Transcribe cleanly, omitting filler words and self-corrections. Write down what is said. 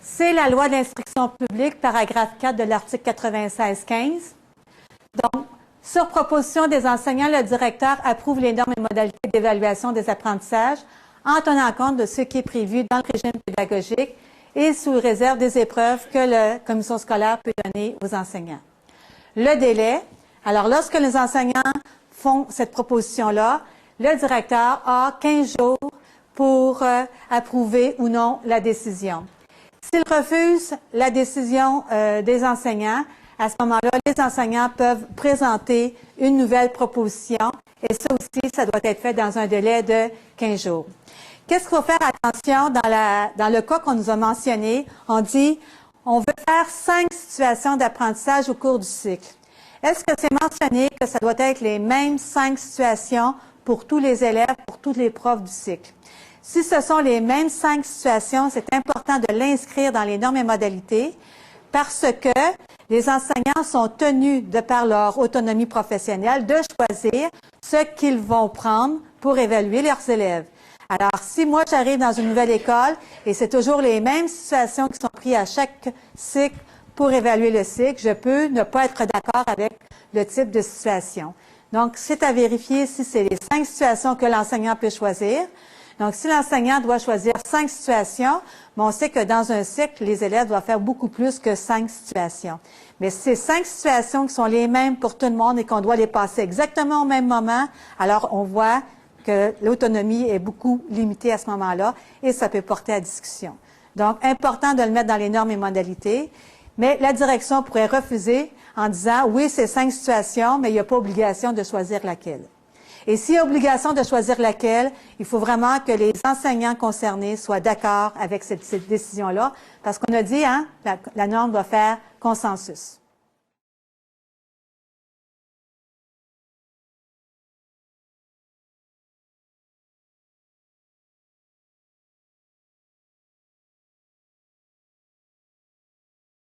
C'est la loi de l'instruction publique, paragraphe 4 de l'article 96-15. Donc, sur proposition des enseignants, le directeur approuve les normes et modalités d'évaluation des apprentissages en tenant compte de ce qui est prévu dans le régime pédagogique et sous réserve des épreuves que la commission scolaire peut donner aux enseignants. Le délai, alors lorsque les enseignants font cette proposition-là, le directeur a 15 jours pour approuver ou non la décision. S'il refuse la décision des enseignants, à ce moment-là, les enseignants peuvent présenter une nouvelle proposition et ça aussi, ça doit être fait dans un délai de 15 jours. Qu'est-ce qu'il faut faire attention dans le cas qu'on nous a mentionné? On dit, on veut faire 5 situations d'apprentissage au cours du cycle. Est-ce que c'est mentionné que ça doit être les mêmes 5 situations pour tous les élèves, pour tous les profs du cycle? Si ce sont les mêmes 5 situations, c'est important de l'inscrire dans les normes et modalités parce que les enseignants sont tenus, de par leur autonomie professionnelle, de choisir ce qu'ils vont prendre pour évaluer leurs élèves. Alors, si moi, j'arrive dans une nouvelle école et c'est toujours les mêmes situations qui sont prises à chaque cycle pour évaluer le cycle, je peux ne pas être d'accord avec le type de situation. Donc, c'est à vérifier si c'est les 5 situations que l'enseignant peut choisir. Donc, si l'enseignant doit choisir 5 situations, on sait que dans un cycle, les élèves doivent faire beaucoup plus que 5 situations. Mais si c'est 5 situations qui sont les mêmes pour tout le monde et qu'on doit les passer exactement au même moment, alors on voit que l'autonomie est beaucoup limitée à ce moment-là et ça peut porter à discussion. Donc, important de le mettre dans les normes et modalités, mais la direction pourrait refuser en disant, oui, c'est 5 situations, mais il n'y a pas obligation de choisir laquelle. Et s'il y a obligation de choisir laquelle, il faut vraiment que les enseignants concernés soient d'accord avec cette décision-là, parce qu'on a dit, la norme doit faire consensus.